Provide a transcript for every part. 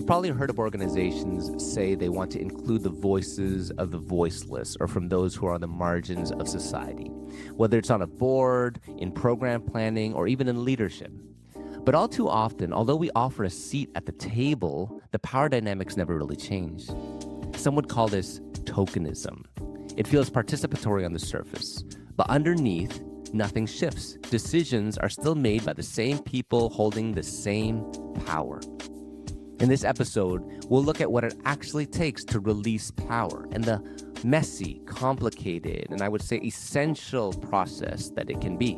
You've probably heard of organizations say they want to include the voices of the voiceless or from those who are on the margins of society, whether it's on a board, in program planning, or even in leadership. But all too often, although we offer a seat at the table, the power dynamics never really change. Some would call this tokenism. It feels participatory on the surface, but underneath, nothing shifts. Decisions are still made by the same people holding the same power. In this episode, we'll look at what it actually takes to release power and the messy, complicated, and I would say essential process that it can be.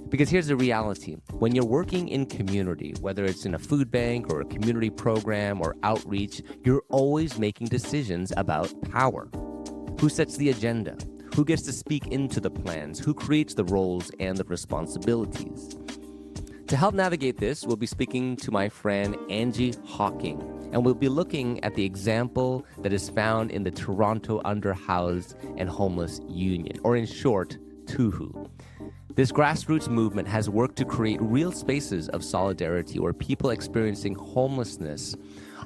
Because here's the reality. When you're working in community, whether it's in a food bank or a community program or outreach, you're always making decisions about power. Who sets the agenda? Who gets to speak into the plans? Who creates the roles and the responsibilities? To help navigate this, we'll be speaking to my friend Angie Hocking, and we'll be looking at the example that is found in the Toronto Underhoused and Homeless Union, or in short, TUHU. This grassroots movement has worked to create real spaces of solidarity where people experiencing homelessness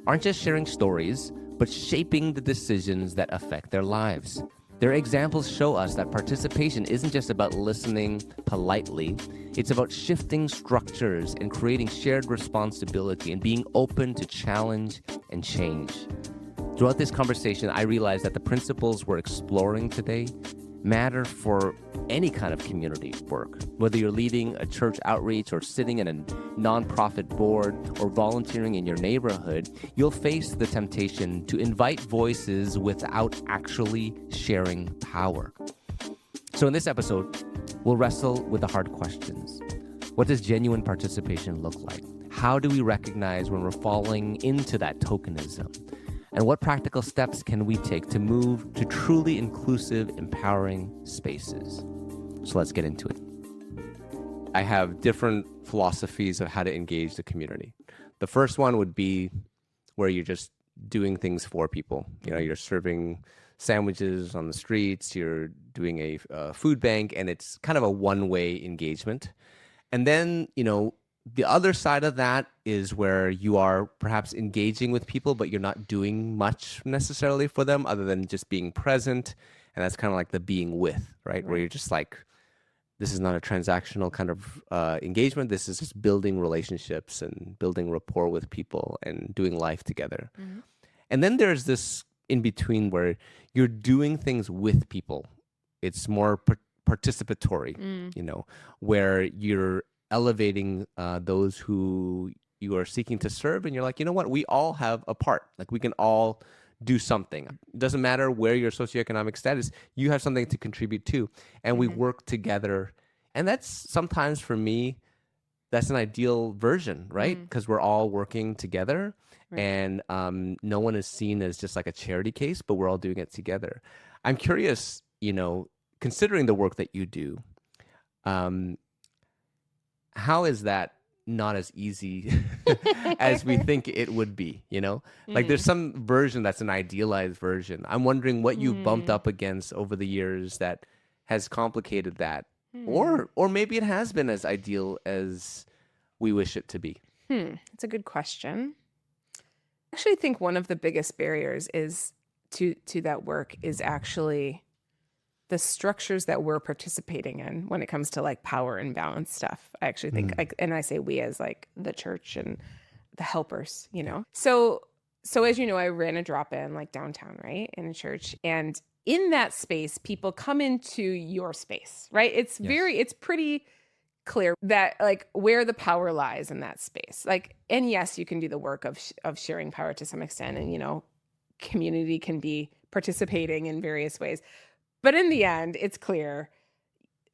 aren't just sharing stories, but shaping the decisions that affect their lives. Their examples show us that participation isn't just about listening politely, it's about shifting structures and creating shared responsibility and being open to challenge and change. Throughout this conversation, I realized that the principles we're exploring today matter for any kind of community work. Whether you're leading a church outreach or sitting in a nonprofit board or volunteering in your neighborhood, you'll face the temptation to invite voices without actually sharing power. So in this episode, we'll wrestle with the hard questions. What does genuine participation look like? How do we recognize when we're falling into that tokenism? And what practical steps can we take to move to truly inclusive, empowering spaces? So let's get into it. I have different philosophies of how to engage the community. The first one would be where you're just doing things for people. You know, you're serving sandwiches on the streets, you're doing a food bank, and it's kind of a one-way engagement. And then, the other side of that is where you are perhaps engaging with people, but you're not doing much necessarily for them other than just being present. And that's kind of like the being with, right? Where you're just like, this is not a transactional kind of engagement. This is just building relationships and building rapport with people and doing life together. Mm-hmm. And then there's this in between where you're doing things with people. It's more participatory, where you're elevating those who you are seeking to serve. And you're like, you know what? We all have a part. Like we can all do something. It doesn't matter where your socioeconomic status, you have something to contribute to. And we work together. And that's sometimes for me, that's an ideal version, right? Because we're all working together and no one is seen as just like a charity case, but we're all doing it together. I'm curious, considering the work that you do, how is that not as easy as we think it would be, Like there's some version that's an idealized version. I'm wondering what you've bumped up against over the years that has complicated that. Or maybe it has been as ideal as we wish it to be. It's a good question. I actually think one of the biggest barriers is to that work is actually the structures that we're participating in when it comes to like power and balance stuff. I actually think, and I say we as like the church and the helpers, So as you know, I ran a drop-in like downtown, right, in a church, and in that space, people come into your space, right? It's it's pretty clear that like where the power lies in that space. Like, and yes, you can do the work of sharing power to some extent, and community can be participating in various ways. But in the end, it's clear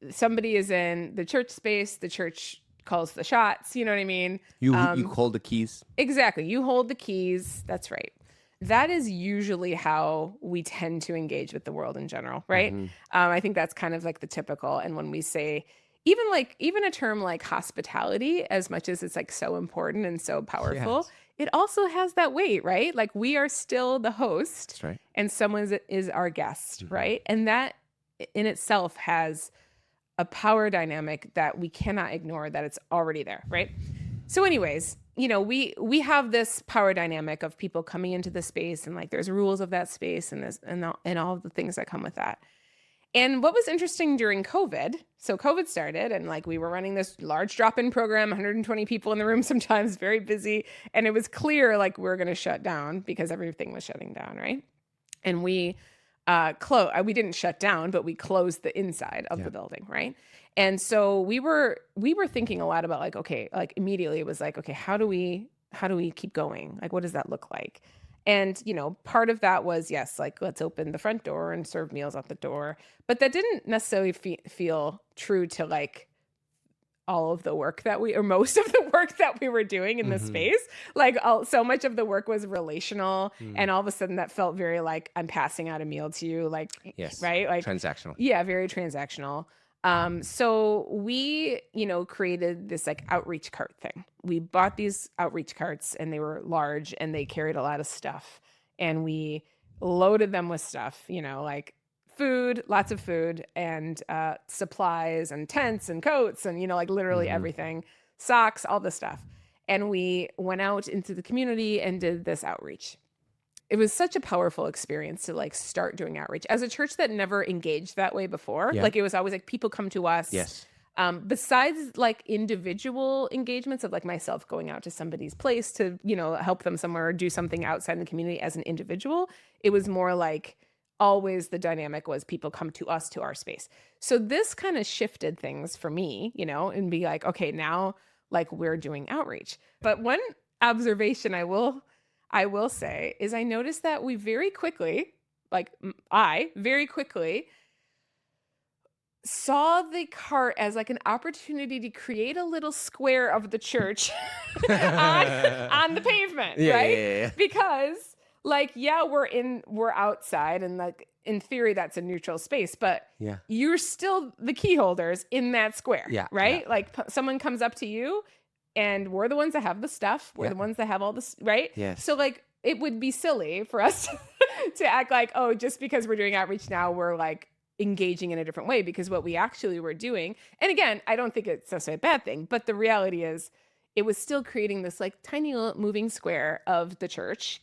somebody is in the church space, the church calls the shots, you know what I mean? You hold the keys. Exactly. You hold the keys. That's right. That is usually how we tend to engage with the world in general, right? I think that's kind of like the typical. And when we say, even a term like hospitality, as much as it's like so important and so powerful, it also has that weight, right? Like we are still the host. That's right. And someone is our guest, right? And that in itself has a power dynamic that we cannot ignore, that it's already there, right? So anyways, we have this power dynamic of people coming into the space, and like there's rules of that space and this and all the things that come with that. And what was interesting during COVID, so COVID started and like we were running this large drop-in program, 120 people in the room sometimes, very busy. And it was clear like we were going to shut down because everything was shutting down, right? And we didn't shut down, but we closed the inside of the building, right? And so we were thinking a lot about like, okay, like immediately it was like, okay, how do we keep going? Like, what does that look like? And, part of that was, yes, like let's open the front door and serve meals at the door. But that didn't necessarily feel true to like all of the work or most of the work that we were doing in the space. Like so much of the work was relational. And all of a sudden that felt very like, I'm passing out a meal to you, like, yes, right? Like transactional. Yeah, very transactional. So we, created this like outreach cart thing. We bought these outreach carts and they were large and they carried a lot of stuff, and we loaded them with stuff, like food, lots of food, and supplies and tents and coats and, like literally everything, socks, all this stuff. And we went out into the community and did this outreach. It was such a powerful experience to like start doing outreach as a church that never engaged that way before. Yeah. Like it was always like people come to us. Yes. Besides like individual engagements of like myself going out to somebody's place to, help them somewhere or do something outside the community as an individual, it was more like always the dynamic was people come to us, to our space. So this kind of shifted things for me, and be like, okay, now like we're doing outreach. But one observation I will say is I noticed that we very quickly saw the cart as like an opportunity to create a little square of the church on the pavement, right? Yeah. Because like, we're outside and like in theory that's a neutral space, but you're still the key holders in that square, right? Like someone comes up to you and we're the ones that have the stuff. We're the ones that have all this, right? Yes. So like it would be silly for us to act like, oh, just because we're doing outreach now, we're like engaging in a different way, because what we actually were doing, and again, I don't think it's necessarily a bad thing, but the reality is it was still creating this like tiny little moving square of the church,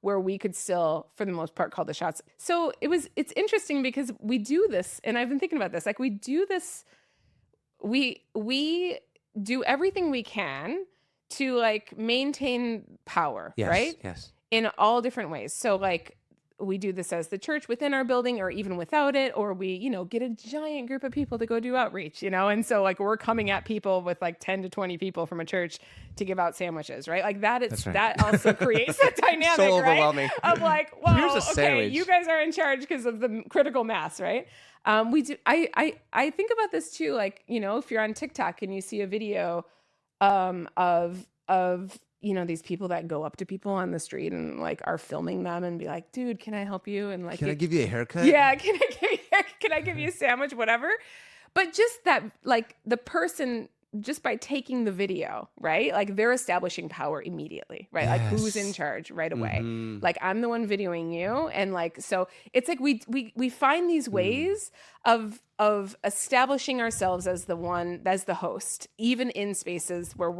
where we could still, for the most part, call the shots. So it's interesting because we do this, and I've been thinking about this, like we do this, we do everything we can to like maintain power, right? Yes. In all different ways. So like we do this as the church within our building or even without it, or we, get a giant group of people to go do outreach, and so like we're coming at people with like 10 to 20 people from a church to give out sandwiches, right? Like that also creates a dynamic, so overwhelming. Right? Of like, well, Here's a okay, sandwich. you guys are in charge because of the critical mass, right? We do. I think about this too. Like, if you're on TikTok and you see a video, of these people that go up to people on the street and like are filming them and be like, dude, can I help you? And like, Can I give you a haircut? Yeah, can I give you a sandwich? Whatever. But just that, like the person, just by taking the video, right? Like they're establishing power immediately, right? Like who's in charge right away? Like I'm the one videoing you. And like, so it's like we find these ways of establishing ourselves as the host, even in spaces where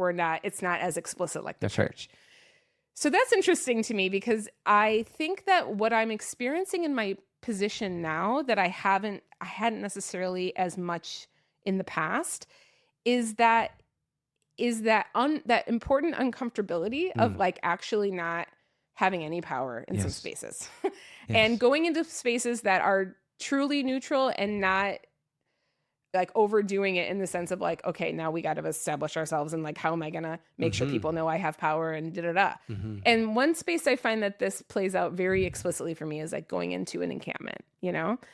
it's not as explicit like the church. Right. So that's interesting to me because I think that what I'm experiencing in my position now that I hadn't necessarily as much in the past is that important uncomfortability of like actually not having any power in some spaces and going into spaces that are truly neutral and not like overdoing it in the sense of like, okay, now we got to establish ourselves and like, how am I going to make sure people know I have power and da-da-da. And one space I find that this plays out very explicitly for me is like going into an encampment,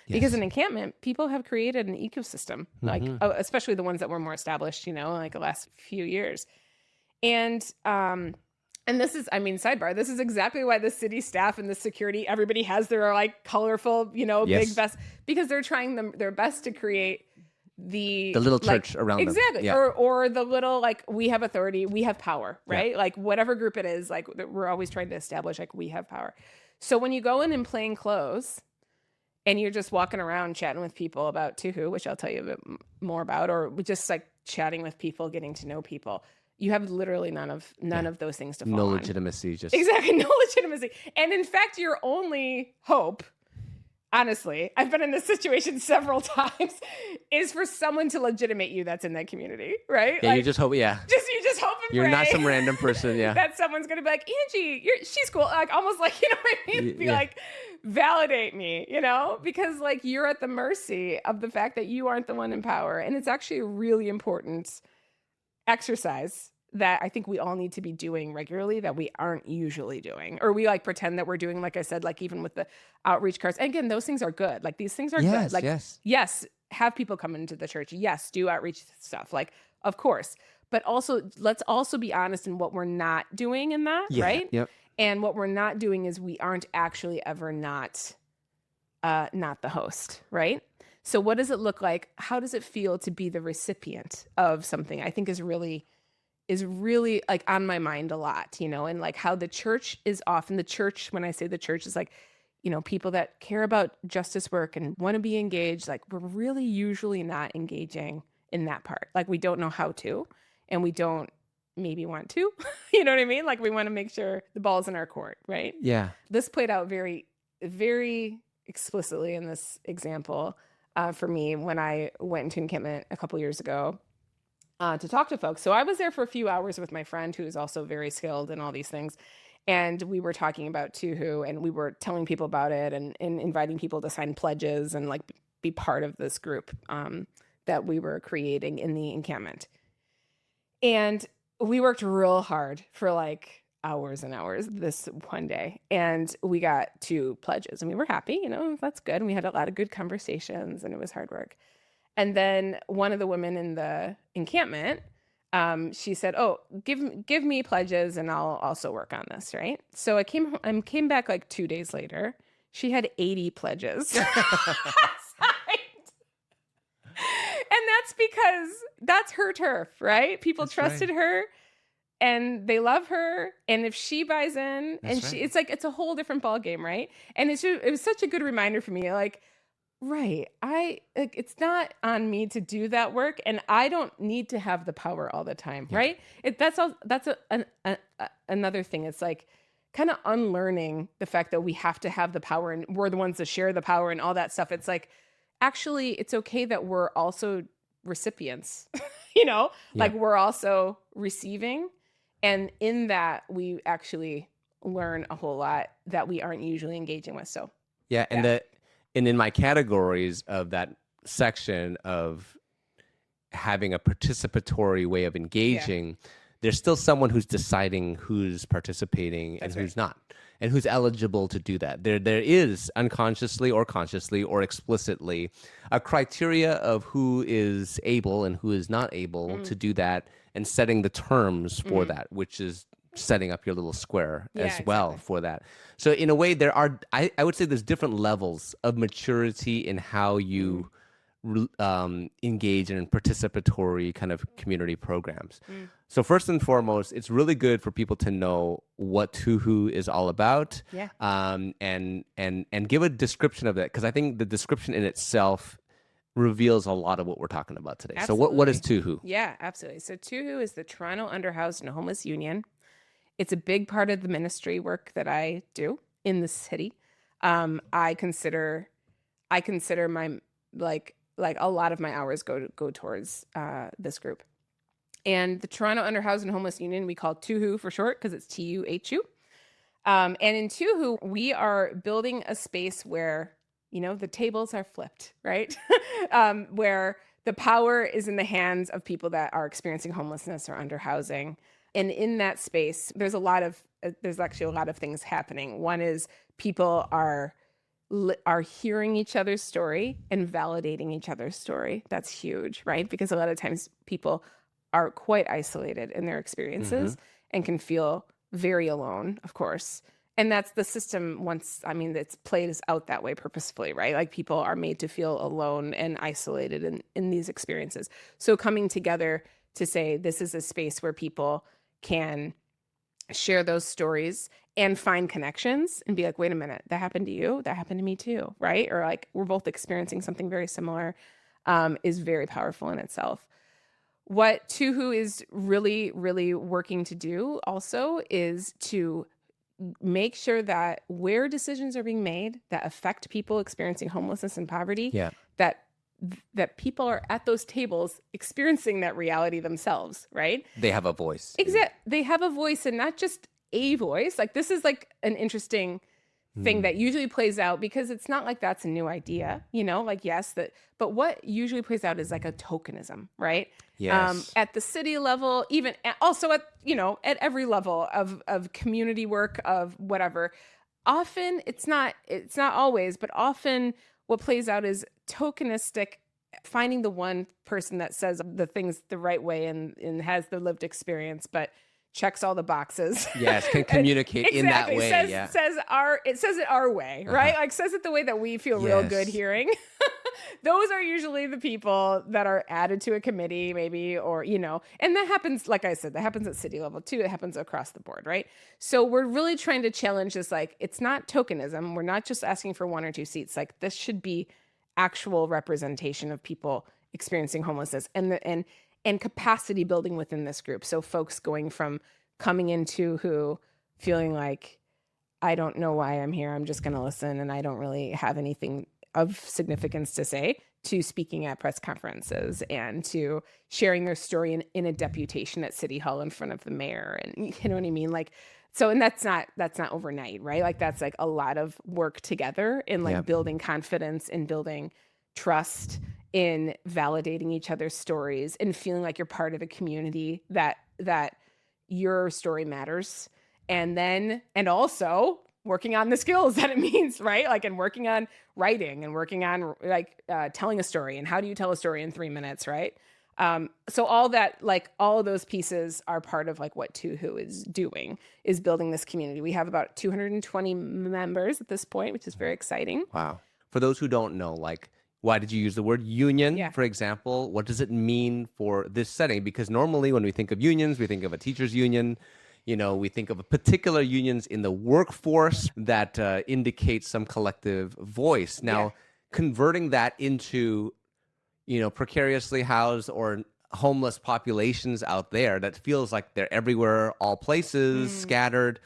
because an encampment, people have created an ecosystem, like especially the ones that were more established, like the last few years. And this is, sidebar, this is exactly why the city staff and the security, everybody has their like colorful, big vest, because they're trying their best to create the little church around them. Exactly. Or the little, like, we have authority, we have power, right? Like whatever group it is, like we're always trying to establish like we have power. So when you go in plain clothes and you're just walking around chatting with people about TUHU, which I'll tell you a bit more about, or just like chatting with people, getting to know people. You have literally none of those things to fall No on. legitimacy, just Exactly, no legitimacy. And in fact, your only hope, honestly, I've been in this situation several times, is for someone to legitimate you that's in that community, right? yeah, you just hope, yeah. You just hope and You're pray not some random person, yeah. that someone's gonna be like, Angie, she's cool, like almost like, you know what I mean? Be Yeah. like, validate me, you know, because like you're at the mercy of the fact that you aren't the one in power, and it's actually a really important exercise that I think we all need to be doing regularly that we aren't usually doing, or we like pretend that we're doing, like I said, like even with the outreach cards. And again, those things are good. Like these things are good. Like, yes, have people come into the church. Yes, do outreach stuff. Like, of course. But also, let's also be honest in what we're not doing in that, right? Yep. And what we're not doing is we aren't actually ever not the host, right? So what does it look like? How does it feel to be the recipient of something? I think is really like on my mind a lot, you know, and like how the church is often, the church, when I say the church, is like, you know, people that care about justice work and want to be engaged, like we're really usually not engaging in that part. Like we don't know how to, and we don't maybe want to, you know what I mean? Like we want to make sure the ball's in our court, right? Yeah. This played out very, very explicitly in this example for me when I went into encampment a couple years ago. To talk to folks. So I was there for a few hours with my friend who is also very skilled in all these things. And we were talking about TUHU, and we were telling people about it and inviting people to sign pledges and like be part of this group that we were creating in the encampment. And we worked real hard for like hours and hours this one day. And we got 2 pledges and we were happy, you know, that's good. And we had a lot of good conversations and it was hard work. And then one of the women in the encampment, she said, "Oh, give me pledges, and I'll also work on this." Right. So I came back like 2 days later. She had 80 pledges signed. And that's because that's her turf, right? People trusted her, and they love her. And if she buys in, it's like it's a whole different ball game, right? And it was such a good reminder for me, like. Right. It's not on me to do that work, and I don't need to have the power all the time. Yeah. Right. That's another thing. It's like kind of unlearning the fact that we have to have the power and we're the ones that share the power and all that stuff. It's like, actually, it's okay that we're also recipients, you know, like we're also receiving. And in that, we actually learn a whole lot that we aren't usually engaging with. So, and in my categories of that section of having a participatory way of engaging, there's still someone who's deciding who's participating and who's not, and who's eligible to do that. There is unconsciously or consciously or explicitly a criteria of who is able and who is not able to do that, and setting the terms for that, which is setting up your little square as well for that. So in a way, there are, I would say there's different levels of maturity in how you engage in participatory kind of community programs. So first and foremost, it's really good for people to know what TUHU is all about, and give a description of it, because I think the description in itself reveals a lot of what we're talking about today. Absolutely. So what is TUHU? Yeah, absolutely. So TUHU is the Toronto Underhoused and Homeless Union. It's a big part of the ministry work that I do in the city. I consider my like a lot of my hours go towards this group. And the Toronto Underhoused and Homeless Union, we call TUHU for short because it's TUHU. And in TUHU, we are building a space where, you know, the tables are flipped, right? Where the power is in the hands of people that are experiencing homelessness or underhousing. And in that space, there's actually a lot of things happening. One is people are hearing each other's story and validating each other's story. That's huge, right? Because a lot of times people are quite isolated in their experiences and can feel very alone, of course. And that's the system it's played out that way purposefully, right? Like people are made to feel alone and isolated in these experiences. So coming together to say this is a space where people can share those stories and find connections and be like, wait a minute, that happened to you? That happened to me too, right? Or like we're both experiencing something very similar, is very powerful in itself. What TUHU is really, really working to do also is to make sure that where decisions are being made that affect people experiencing homelessness and poverty, Yeah. that people are at those tables experiencing that reality themselves, right? They have a voice. They have a voice, and not just a voice. Like, this is like an interesting thing that usually plays out, because it's not like that's a new idea, like, yes, but what usually plays out is like a tokenism, right? Yes. At the city level, even also at every level of community work, of whatever. Often it's not always, but often what plays out is tokenistic, finding the one person that says the things the right way and has the lived experience, but checks all the boxes. Yes, can communicate in that way. Says it our way, right? Like, says it the way that we feel real good hearing. Those are usually the people that are added to a committee, maybe, or, and that happens, like I said, that happens at city level too. It happens across the board, right? So we're really trying to challenge this, like, it's not tokenism. We're not just asking for 1 or 2 seats. Like, this should be actual representation of people experiencing homelessness, and capacity building within this group. So folks going from coming into who feeling like, I don't know why I'm here, I'm just going to listen, and I don't really have anything of significance to say, to speaking at press conferences and to sharing their story in a deputation at City Hall in front of the mayor. And you know what I mean? Like, so, and that's not overnight, right? Like, that's like a lot of work together in like building confidence and building trust, in validating each other's stories and feeling like you're part of a community, that your story matters. And also working on the skills that it means, right? Like, and working on writing and working on like telling a story, and how do you tell a story in 3 minutes, right? So all that, like, all of those pieces are part of like what TUHU is doing, is building this community. We have about 220 members at this point, which is very exciting. Wow. For those who don't know, like, why did you use the word union, for example? What does it mean for this setting? Because normally when we think of unions, we think of a teachers union. We think of particular unions in the workforce that indicate some collective voice. Now, converting that into, precariously housed or homeless populations out there, that feels like they're everywhere, all places, scattered.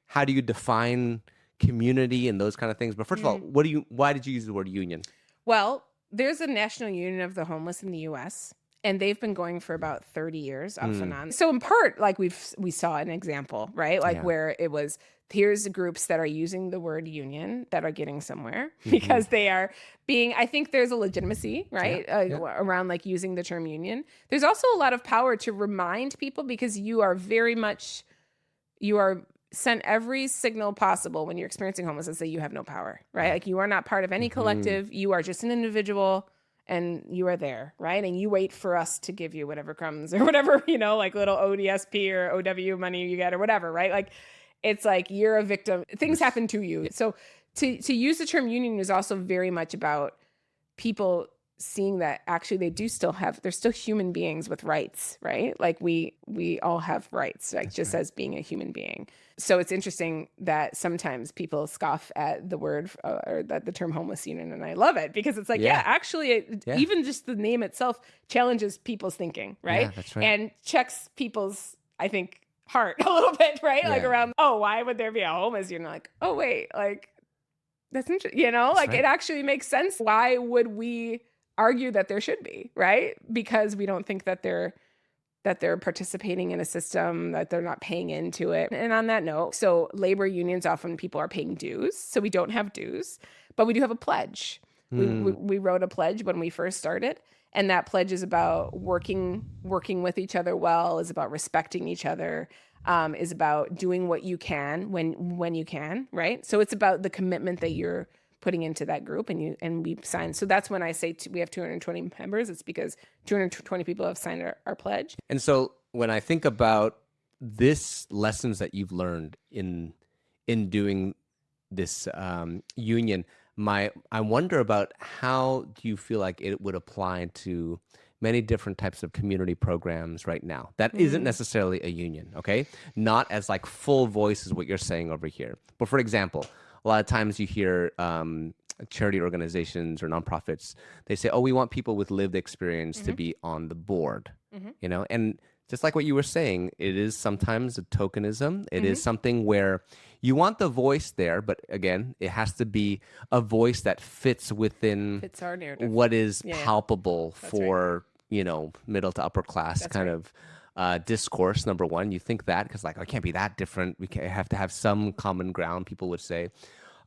How do you define community and those kind of things? But first of all, why did you use the word union? Well, there's a National Union of the Homeless in the U.S., and they've been going for about 30 years, off and on. So in part, like, we saw an example, right? Like, where it was, here's the groups that are using the word union that are getting somewhere, because they are being, I think there's a legitimacy, right? Around like using the term union. There's also a lot of power to remind people, because you are sent every signal possible when you're experiencing homelessness that you have no power, right? Like, you are not part of any collective. You are just an individual, and you are there, right? And you wait for us to give you whatever crumbs or whatever, like little ODSP or OW money you get or whatever, right? Like, it's like you're a victim. Things happen to you. So to use the term union is also very much about people seeing that actually they're still human beings with rights, right? Like, we all have rights, like, just as being a human being. So it's interesting that sometimes people scoff at the word or that the term homeless union, and I love it, because it's like, actually, even just the name itself challenges people's thinking, right? Yeah, that's right. And checks people's, I think, heart a little bit, right? Like, around, why would there be a homeless union? Like, wait, like, that's interesting, like, right. It actually makes sense. Why would we argue that there should be, right? Because we don't think that they're participating in a system, that they're not paying into it. And on that note, so labor unions, often people are paying dues. So we don't have dues, but we do have a pledge. We wrote a pledge when we first started. And that pledge is about working with each other well, is about respecting each other, is about doing what you can when you can, right? So it's about the commitment that you're putting into that group, and we signed. So that's when I say we have 220 members, it's because 220 people have signed our pledge. And so when I think about this lessons that you've learned in doing this union, I wonder about how do you feel like it would apply to many different types of community programs right now that isn't necessarily a union, okay? Not as like full voice is what you're saying over here. But for example, a lot of times you hear charity organizations or nonprofits, they say, oh, we want people with lived experience to be on the board, and just like what you were saying, it is sometimes a tokenism. It is something where you want the voice there, but again, it has to be a voice that fits our narrative. what is palpable That's for, middle to upper class of discourse. Number one, you think that because it can't be that different. We have to have some common ground, people would say.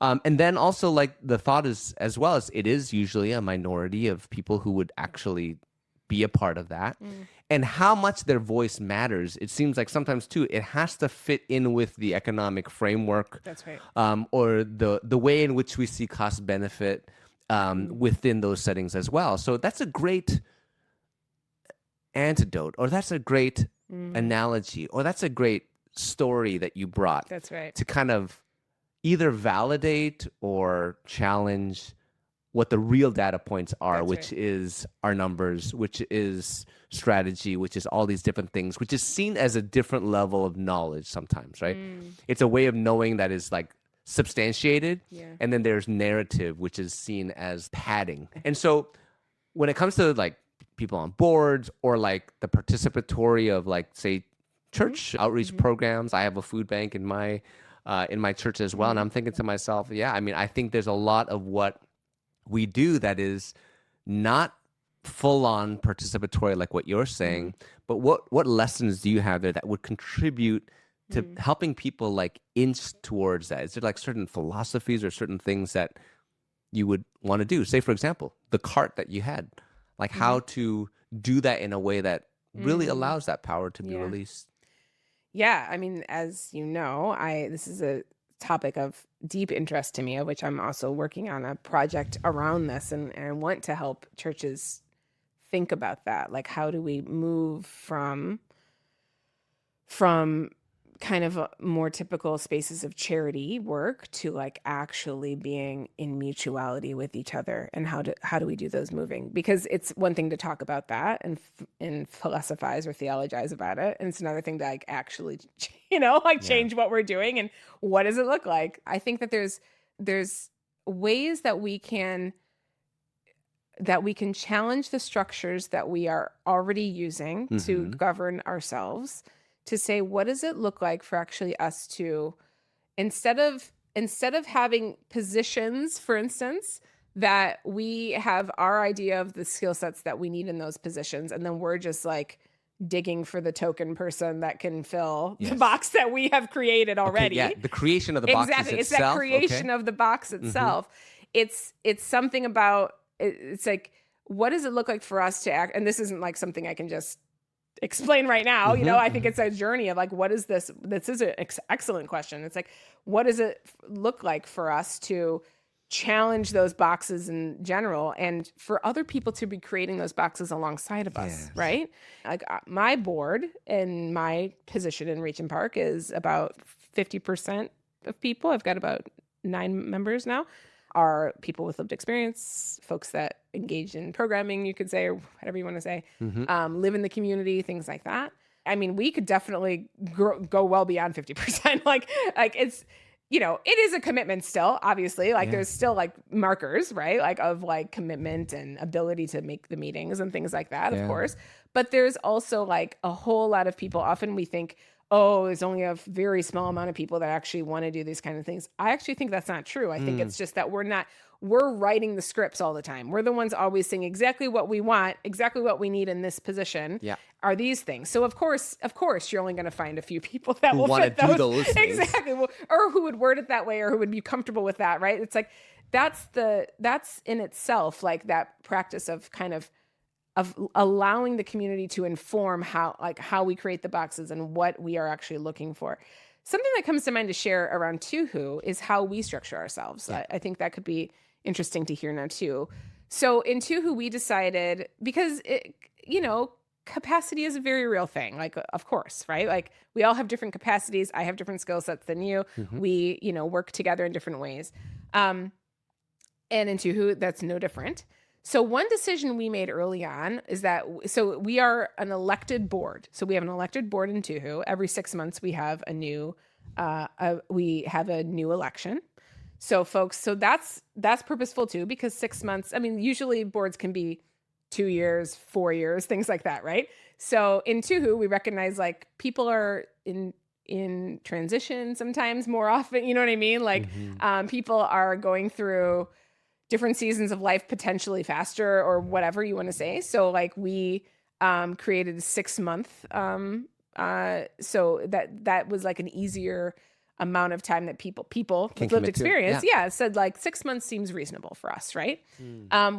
And then also the thought is as well as it is usually a minority of people who would actually be a part of that. And how much their voice matters. It seems like sometimes too, it has to fit in with the economic framework. That's right. Or the way in which we see cost benefit within those settings as well. So that's a great antidote, or that's a great analogy, or that's a great story that you brought. That's right. To kind of either validate or challenge what the real data points are, which is our numbers, which is strategy, which is all these different things, which is seen as a different level of knowledge sometimes, right? It's a way of knowing that is substantiated. Yeah. And then there's narrative, which is seen as padding. And so when it comes to people on boards or the participatory of say church outreach programs, I have a food bank in my church as well. And I'm thinking to myself, I think there's a lot of what we do that is not full-on participatory like what you're saying, but what lessons do you have there that would contribute to helping people inch towards that? Is there certain philosophies or certain things that you would want to do? Say, for example, the cart that you had, how to do that in a way that really allows that power to be released. Yeah, as you know, this is a topic of deep interest to me, of which I'm also working on a project around this, and I want to help churches think about that. How do we move from kind of more typical spaces of charity work to actually being in mutuality with each other, and how do we do those moving? Because it's one thing to talk about that and philosophize or theologize about it, and it's another thing to actually change what we're doing and what does it look like. I think that there's ways that we can challenge the structures that we are already using to govern ourselves, to say, what does it look like for actually us to, instead of having positions, for instance, that we have our idea of the skill sets that we need in those positions, and then we're just digging for the token person that can fill the box that we have created already. Okay, the creation of the box itself. It's that creation of the box itself. It's something about, it's what does it look like for us to act? And this isn't something I can just explain right now. I think it's a journey of what is this? This is an excellent question. It's what does it look like for us to challenge those boxes in general, and for other people to be creating those boxes alongside of us, right? My board and my position in Region Park is about 50% of people. I've got about 9 members now, are people with lived experience, folks that engage in programming, you could say, or whatever you want to say, live in the community, things like that. We could definitely go well beyond 50%. It's, it is a commitment still, obviously. There's still markers, right? Of commitment and ability to make the meetings and things like that, of course. But there's also a whole lot of people. Often we think, oh, there's only a very small amount of people that actually want to do these kind of things. I actually think that's not true. I think it's just that we're writing the scripts all the time. We're the ones always saying exactly what we want, exactly what we need in this position are these things. So of course, you're only going to find a few people that will fit those. Do those things. Exactly. Or who would word it that way, or who would be comfortable with that, right? It's that's in itself, that practice of kind of allowing the community to inform how we create the boxes and what we are actually looking for. Something that comes to mind to share around TUHU is how we structure ourselves. I think that could be interesting to hear now too. So in TUHU, we decided, because capacity is a very real thing. Of course, right? We all have different capacities. I have different skill sets than you. We, work together in different ways. And in TUHU, that's no different. So one decision we made early on is that, so we are an elected board. So we have an elected board in TUHU. Every 6 months we have a new election. So folks, so that's purposeful too, because 6 months, I mean, usually boards can be 2 years, 4 years, things like that, right? So in TUHU, we recognize like people are in transition sometimes more often, you know what I mean? Like people are going through different seasons of life potentially faster or whatever you want to say. So like we created a 6 month so that was like an easier amount of time that people with lived experience said like 6 months seems reasonable for us, right?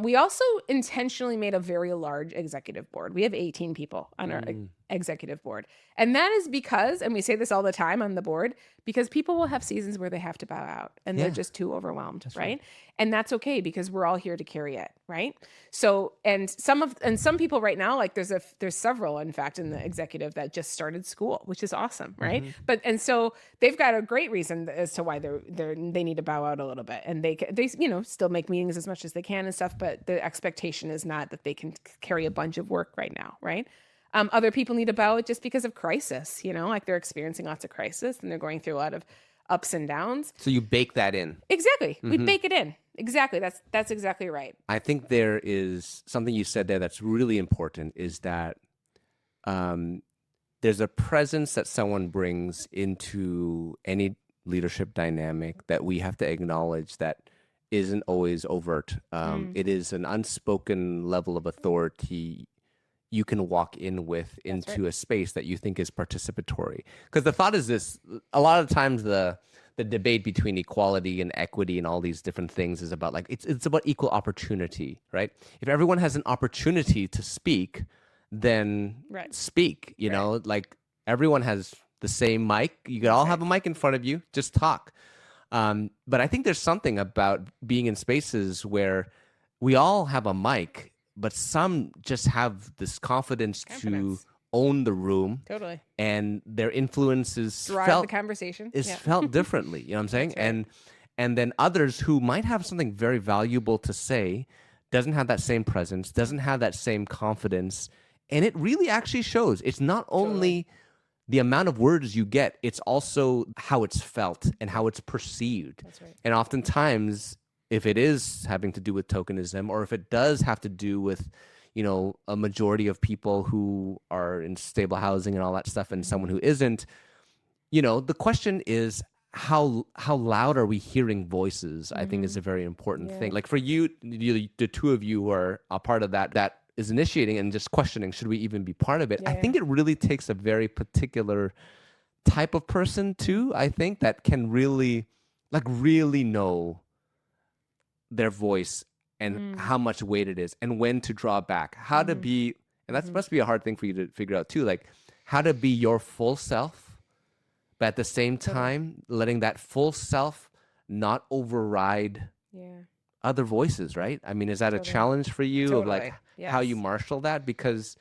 We also intentionally made a very large executive board. We have 18 people on our executive board, and that is because, and we say this all the time on the board, because people will have seasons where they have to bow out and they're just too overwhelmed, right? And that's okay, because we're all here to carry it, right? So and some people right now, like there's several in fact in the executive that just started school, which is awesome, right? But and so they've got a great reason as to why they need to bow out a little bit, and they still make meetings as much as they can and stuff, but the expectation is not that they can carry a bunch of work right now, right? Other people need to bow out just because of crisis, like they're experiencing lots of crisis and they're going through a lot of ups and downs. So you bake that in. Exactly. We bake it in. Exactly. That's exactly right. I think there is something you said there that's really important, is that there's a presence that someone brings into any leadership dynamic that we have to acknowledge that isn't always overt. It is an unspoken level of authority you can walk in with into a space that you think is participatory. Because the thought is this: a lot of times the debate between equality and equity and all these different things is about like it's about equal opportunity, right? If everyone has an opportunity to speak, then speak. You know, like everyone has the same mic. You could all have a mic in front of you. Just talk. But I think there's something about being in spaces where we all have a mic, but some just have this confidence to own the room. Totally. And their influence is the conversation. Felt differently. You know what I'm saying? Right. And then others who might have something very valuable to say doesn't have that same presence, doesn't have that same confidence. And it really actually shows. It's not only the amount of words you get, it's also how it's felt and how it's perceived. That's right. And oftentimes, if it is having to do with tokenism, or if it does have to do with, a majority of people who are in stable housing and all that stuff, and someone who isn't, the question is how loud are we hearing voices? I think is a very important thing. Like for you, the two of you who are a part of that is initiating and just questioning, should we even be part of it? I think it really takes a very particular type of person too, I think, that can really know their voice and how much weight it is and when to draw back, how to be, and that must be a hard thing for you to figure out too, like how to be your full self, but at the same time, letting that full self not override other voices, right? I mean, is that a challenge for you of like how you marshal that? Because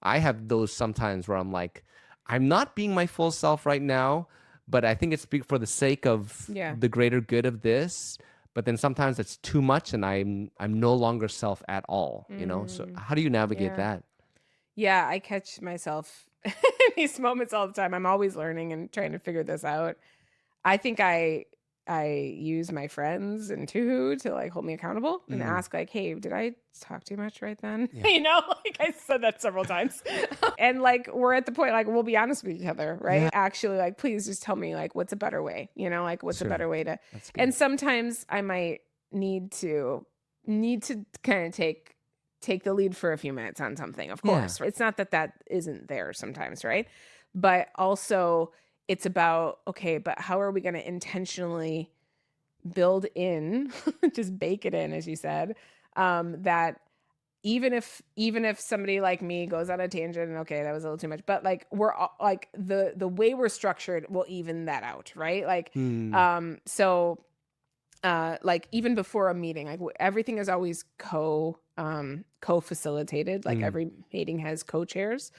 I have those sometimes where I'm like, I'm not being my full self right now, but I think it's for the sake of the greater good of this. But then sometimes it's too much and I'm no longer self at all, So how do you navigate that? Yeah, I catch myself in these moments all the time. I'm always learning and trying to figure this out. I think I use my friends and TUHU to like hold me accountable and ask like, hey, did I talk too much right then? Like I said that several times. And like, we're at the point, like, we'll be honest with each other, right? Actually, like, please just tell me like, what's a better way, like what's a better way to, and sometimes I might need to kind of take the lead for a few minutes on something, of course. It's not that isn't there sometimes, right? But also it's about, okay, but how are we going to intentionally build in, just bake it in, as you said, that even if somebody like me goes on a tangent and okay, that was a little too much, but like we're like the way we're structured will even that out, right? Like, so like even before a meeting, like everything is always co-facilitated. Like every meeting has co-chairs.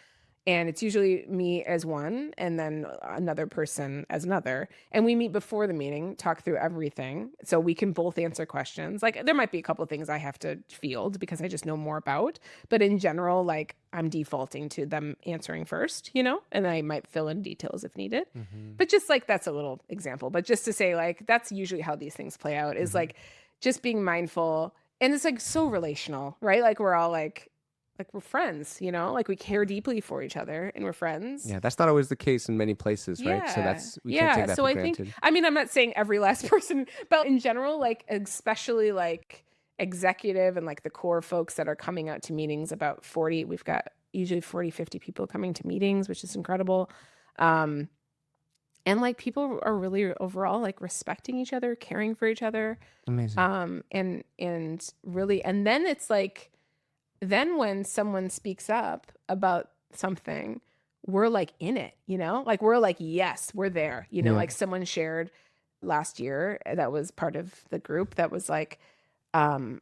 And it's usually me as one and then another person as another. And we meet before the meeting, talk through everything. So we can both answer questions. Like there might be a couple of things I have to field because I just know more about. But in general, like I'm defaulting to them answering first, and I might fill in details if needed. But just like that's a little example. But just to say, like, that's usually how these things play out is like just being mindful. And it's like so relational, right? Like we're all like we're friends, like we care deeply for each other and we're friends. Yeah, that's not always the case in many places, right? So we can't take that so for I granted. think, I mean, I'm not saying every last person, but in general, like especially like executive and like the core folks that are coming out to meetings, about 40, we've got usually 40, 50 people coming to meetings, which is incredible. And like people are really overall like respecting each other, caring for each other. Amazing. And really, and then it's like, then when someone speaks up about something, we're like in it, like we're like, yes, we're there, like someone shared last year that was part of the group that was like, I'm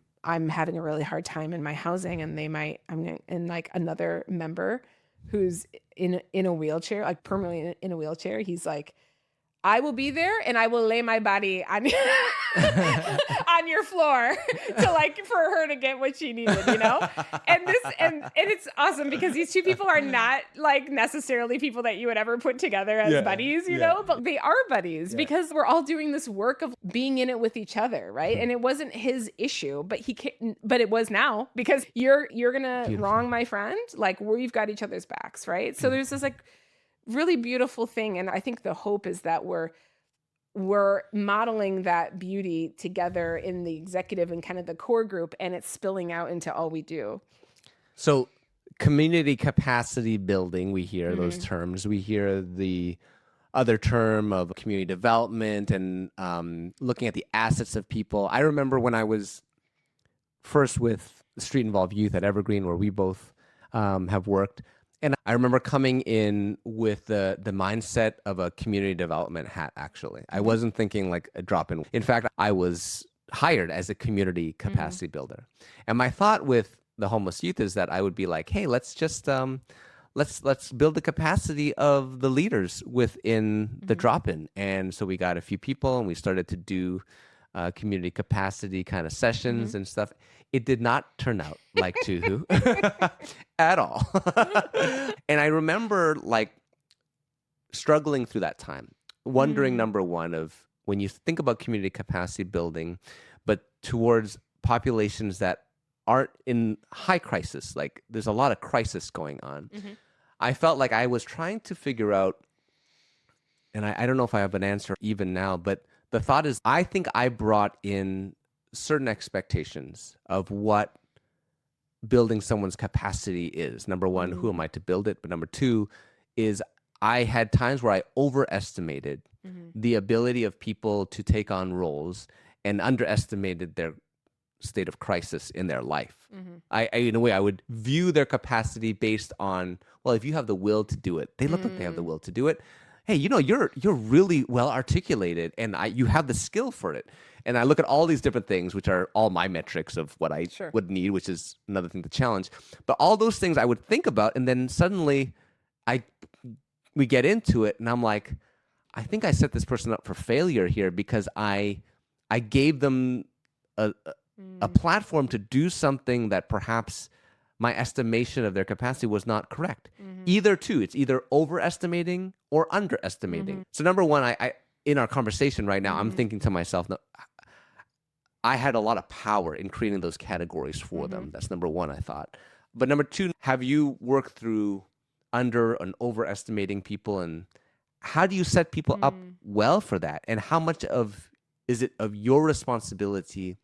having a really hard time in my housing and and like another member who's in a wheelchair, like permanently in a wheelchair. He's like, I will be there and I will lay my body on on your floor to like for her to get what she needed, and it's awesome because these two people are not like necessarily people that you would ever put together as buddies, but they are buddies because we're all doing this work of being in it with each other, right? And it wasn't his issue, but but it was now because you're gonna wrong my friend, like we've got each other's backs, right? So there's this like really beautiful thing, and I think the hope is that we're modeling that beauty together in the executive and kind of the core group, and it's spilling out into all we do. So community capacity building, we hear those terms. We hear the other term of community development and looking at the assets of people. I remember when I was first with Street Involved Youth at Evergreen, where we both have worked. And I remember coming in with the mindset of a community development hat, actually. I wasn't thinking like a drop-in. In fact, I was hired as a community capacity builder. And my thought with the homeless youth is that I would be like, hey, let's just let's build the capacity of the leaders within the drop-in. And so we got a few people and we started to do community capacity kind of sessions and stuff. It did not turn out like TUHU at all. And I remember like struggling through that time, wondering, number one, of when you think about community capacity building, but towards populations that aren't in high crisis, like there's a lot of crisis going on. I felt like I was trying to figure out, and I don't know if I have an answer even now, but the thought is, I think I brought in certain expectations of what building someone's capacity is. Number one, who am I to build it? But number two is I had times where I overestimated the ability of people to take on roles and underestimated their state of crisis in their life. I in a way, I would view their capacity based on, well, if you have the will to do it, they look like they have the will to do it. Hey, you're really well articulated and you have the skill for it. And I look at all these different things, which are all my metrics of what I would need, which is another thing to challenge. But all those things I would think about, and then suddenly we get into it, and I'm like, I think I set this person up for failure here because I gave them a platform to do something that perhaps my estimation of their capacity was not correct. Either two, it's either overestimating or underestimating. So number one, I in our conversation right now, I'm thinking to myself, no, I had a lot of power in creating those categories for them. That's number one, I thought. But number two, have you worked through under and overestimating people, and how do you set people up well for that? And how much is it of your responsibility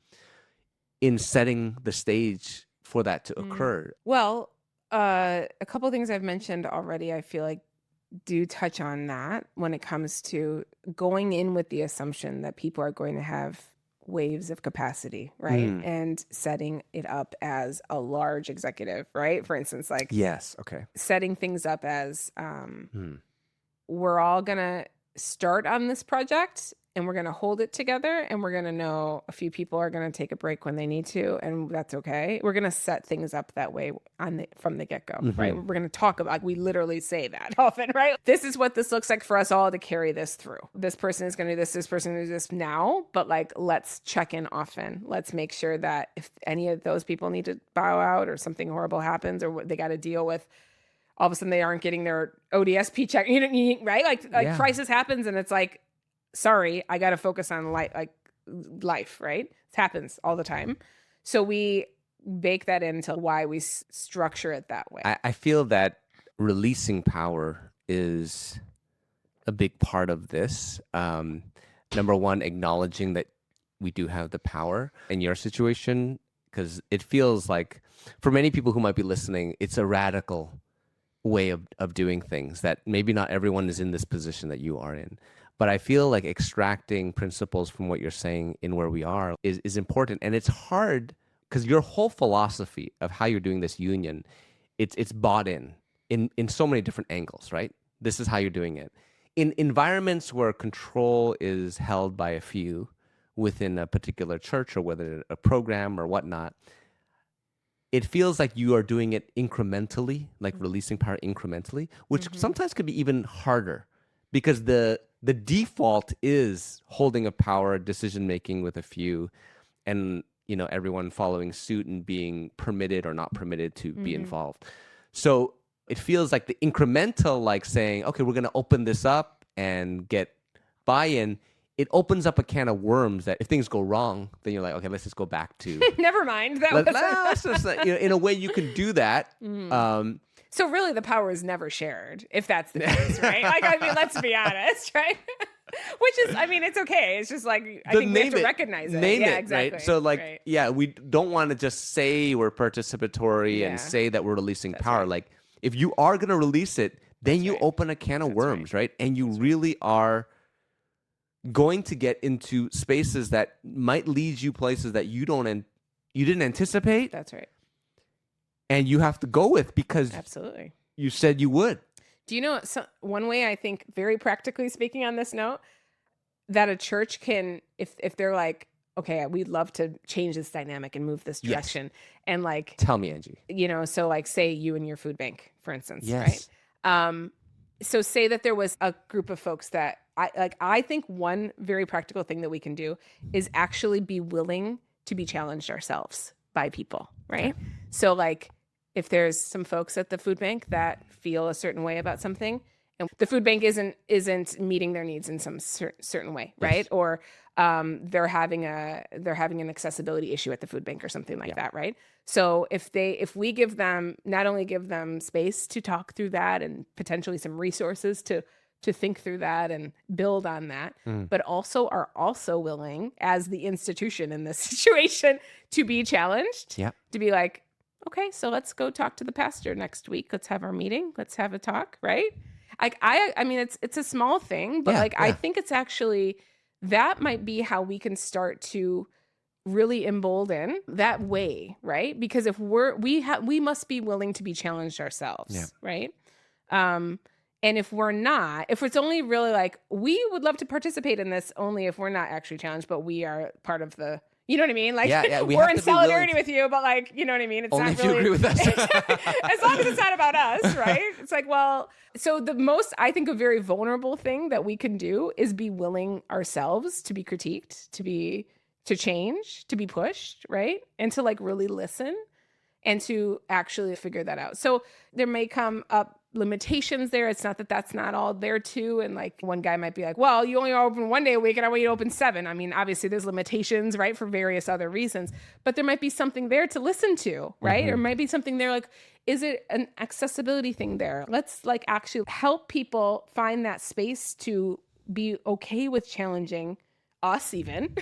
in setting the stage for that to occur? Well, a couple of things I've mentioned already, I feel like do touch on that when it comes to going in with the assumption that people are going to have waves of capacity, right? And setting it up as a large executive, right? For instance, like setting things up as we're all gonna start on this project and we're going to hold it together, and we're going to know a few people are going to take a break when they need to, and that's okay. We're going to set things up that way from the get-go, right? We're going to talk about, we literally say that often, right? This is what this looks like for us all to carry this through. This person is going to do this person is going to do this now, but like, let's check in often. Let's make sure that if any of those people need to bow out or something horrible happens or what they got to deal with, all of a sudden they aren't getting their ODSP check, right? Like crisis happens and it's like, sorry, I got to focus on life, right? It happens all the time. So we bake that into why we structure it that way. I feel that releasing power is a big part of this. Number one, acknowledging that we do have the power in your situation, because it feels like for many people who might be listening, it's a radical way of doing things that maybe not everyone is in this position that you are in. But I feel like extracting principles from what you're saying in where we are is important. And it's hard because your whole philosophy of how you're doing this union, it's bought in so many different angles, right? This is how you're doing it. In environments where control is held by a few within a particular church or whether a program or whatnot, it feels like you are doing it incrementally, like releasing power incrementally, which sometimes could be even harder because the default is holding a power, decision making with a few, and everyone following suit and being permitted or not permitted to be involved. So it feels like the incremental, like saying, okay, we're going to open this up and get buy-in. It opens up a can of worms that if things go wrong, then you're like, okay, let's just go back to. Never mind. In a way you can do that. So really the power is never shared, if that's the case, right? Like, I mean, let's be honest, right? Which is, I mean, it's okay. It's just like, I think we have to recognize it. Name it, exactly. right? So like, we don't want to just say we're participatory and say that we're releasing power. Right. Like, if you are going to release it, then you open a can of worms, right? And you really are going to get into spaces that might lead you places that you didn't anticipate. That's right. And you have to go with because absolutely you said you would. Do you know one way I think, very practically speaking on this note, that a church can, if they're like, okay, we'd love to change this dynamic and move this direction, and like, tell me, Angie. So like, say you and your food bank, for instance, yes. right? So say that there was a group of folks that I think one very practical thing that we can do is actually be willing to be challenged ourselves by people, right? Okay. So like, if there's some folks at the food bank that feel a certain way about something, and the food bank isn't meeting their needs in some certain way, right? Yes. Or they're having an accessibility issue at the food bank or something like that, right? So if we not only give them space to talk through that and potentially some resources to think through that and build on that, but also are also willing as the institution in this situation to be challenged, to be like, okay, so let's go talk to the pastor next week. Let's have our meeting. Let's have a talk, right? I mean, it's a small thing, but I think it's actually, that might be how we can start to really embolden that way, right? Because if we must be willing to be challenged ourselves, right? And if we're not, if it's only really like, we would love to participate in this only if we're not actually challenged, but we are part of the, you know what I mean? Like, we're in solidarity with you, but like, you know what I mean? It's only not if you agree with us. As long as it's not about us, right? It's like, well, so the most, I think, a very vulnerable thing that we can do is be willing ourselves to be critiqued, to change, to be pushed, right? And to like really listen and to actually figure that out. So there may come up limitations there. It's not that that's not all there too. And like, one guy might be like, well, you only open 1 day a week and I want you to open 7. I mean, obviously there's limitations, right? For various other reasons, but there might be something there to listen to, right? Or might be something there like, is it an accessibility thing there? Let's like actually help people find that space to be okay with challenging us even.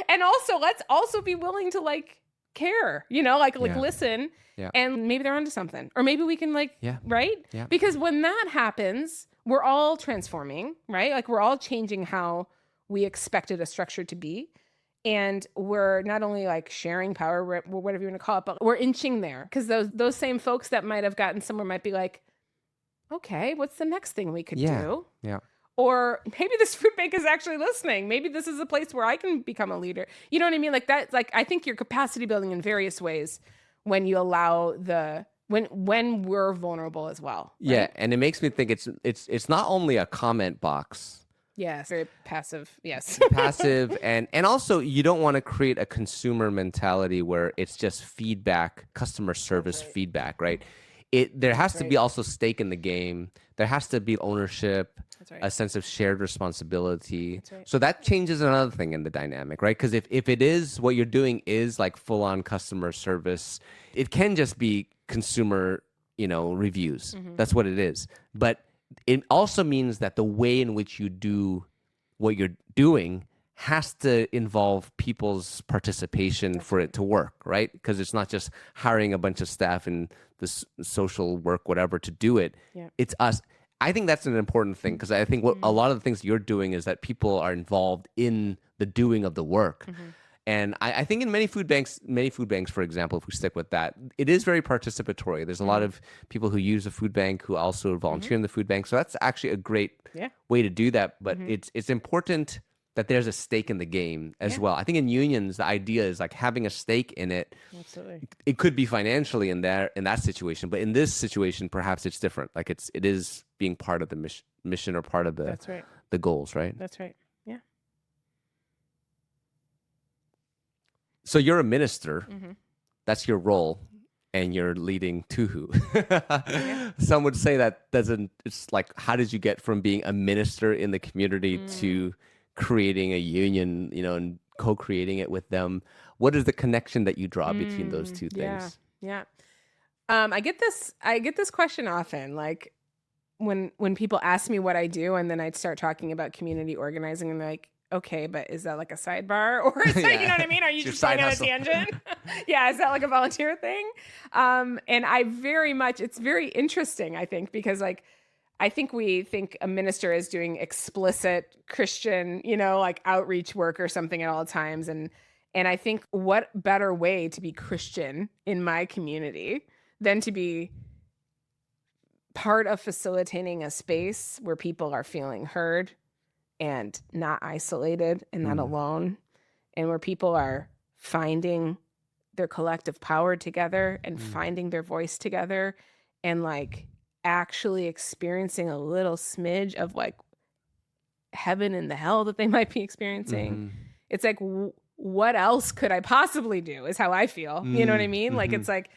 And also let's also be willing to like care, like listen. Yeah. And maybe they're onto something, or maybe we can right? Yeah. Because when that happens, we're all transforming, right? Like we're all changing how we expected a structure to be. And we're not only like sharing power, whatever you want to call it, but we're inching there. Because those same folks that might have gotten somewhere might be like, okay, what's the next thing we could do? Yeah. Or maybe this food bank is actually listening. Maybe this is a place where I can become a leader. You know what I mean? Like that, like I think you're capacity building in various ways when you allow when we're vulnerable as well. Right? Yeah, and it makes me think it's not only a comment box. Yes, very passive. Yes. Passive, and also you don't want to create a consumer mentality where it's just feedback, customer service feedback, right? There has to be also stake in the game. There has to be ownership, a sense of shared responsibility. So that changes another thing in the dynamic, right? Because if it is what you're doing is like full on customer service, it can just be consumer, reviews. That's what it is. But it also means that the way in which you do what you're doing has to involve people's participation for it to work, right? Because it's not just hiring a bunch of staff and this social work, whatever, to do it. Yeah. It's us. I think that's an important thing because I think what a lot of the things you're doing is that people are involved in the doing of the work. And I think in many food banks, for example, if we stick with that, it is very participatory. There's a lot of people who use the food bank who also volunteer in the food bank. So that's actually a great way to do that. But it's important that there's a stake in the game as well. I think in unions, the idea is like having a stake in it. Absolutely. It could be financially in that situation, but in this situation, perhaps it's different. Like it is being part of the mission or part of the goals, right? That's right. Yeah. So you're a minister. That's your role. And you're leading TUHU. Some would say that it's like, how did you get from being a minister in the community to creating a union, and co-creating it with them? What is the connection that you draw between those two things? Yeah. I get this question often, like when people ask me what I do and then I'd start talking about community organizing and they're like, okay, but is that like a sidebar or is that, you know what I mean? Are you just going on a tangent? Yeah. Is that like a volunteer thing? And it's very interesting, I think, because like, I think we think a minister is doing explicit Christian, like outreach work or something at all times. And I think what better way to be Christian in my community than to be part of facilitating a space where people are feeling heard and not isolated and not alone, and where people are finding their collective power together and finding their voice together and like actually experiencing a little smidge of like heaven and the hell that they might be experiencing. It's like, what else could I possibly do is how I feel. You know what I mean? Like, it's like,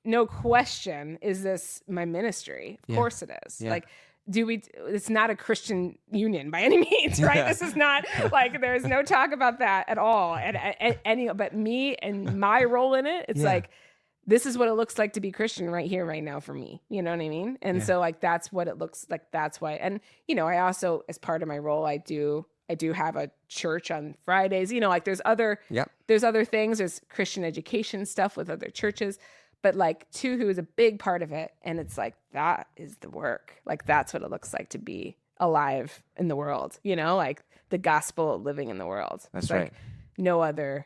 no question, is this my ministry? Of course it is. Like, it's not a Christian union by any means, right? This is not like, there's no talk about that at all. But me and my role in it, it's like, this is what it looks like to be Christian right here, right now for me. You know what I mean? And so like, that's what it looks like. That's why. And, I also, as part of my role, I do have a church on Fridays, like there's other things, there's Christian education stuff with other churches, but like TUHU is a big part of it. And it's like, that is the work. Like, that's what it looks like to be alive in the world, like the gospel living in the world. That's right. Like no other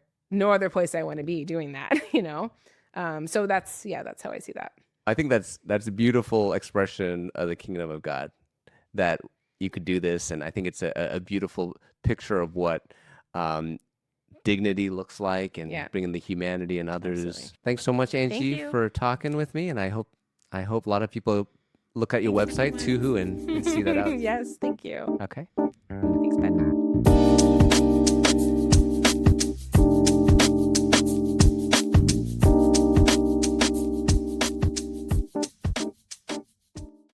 place I want to be doing that, So that's how I see that. I think that's a beautiful expression of the kingdom of God, that you could do this. And I think it's a beautiful picture of what dignity looks like and bringing the humanity in others. Absolutely. Thanks so much, Angie, for talking with me. And I hope a lot of people look at your website, TUHU, and see that out. Yes, thank you. Okay. Thanks, Ben.